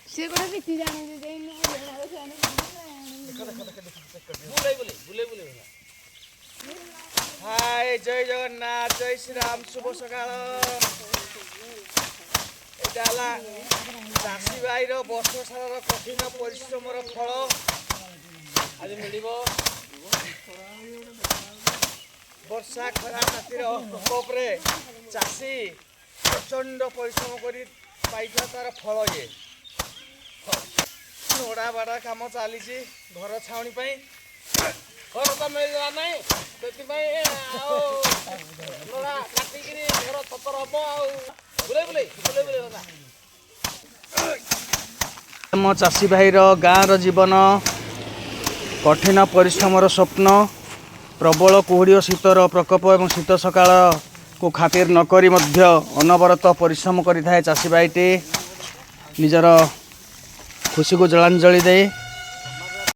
से कोड़ा पिटी जाने दे देन हाय जय जगन्नाथ जय श्री राम शुभ सकाळ एटाला चाषी भाईर वर्ष सारा कठिन परिश्रम फल आज मिल वर्षा खरा हाथीर प्रकोप चाषी प्रचंड परिश्रम कर तार फल ये ओडा बाड़ा कम चली घर छाउनी घर तो मिलला ना काटिक घर ततर हम बुले बुले बुले बुले आम चाषी भाईर गाँव जीवन कठिन परिश्रम स्वप्न प्रबल कुहुड़ी और शीतर प्रकोप और शीत सकाळ को खातिर नकरी मध्य अनवरत परिश्रम करि थाए चाषी भाईटी निजर खुशी को जलांजलि दे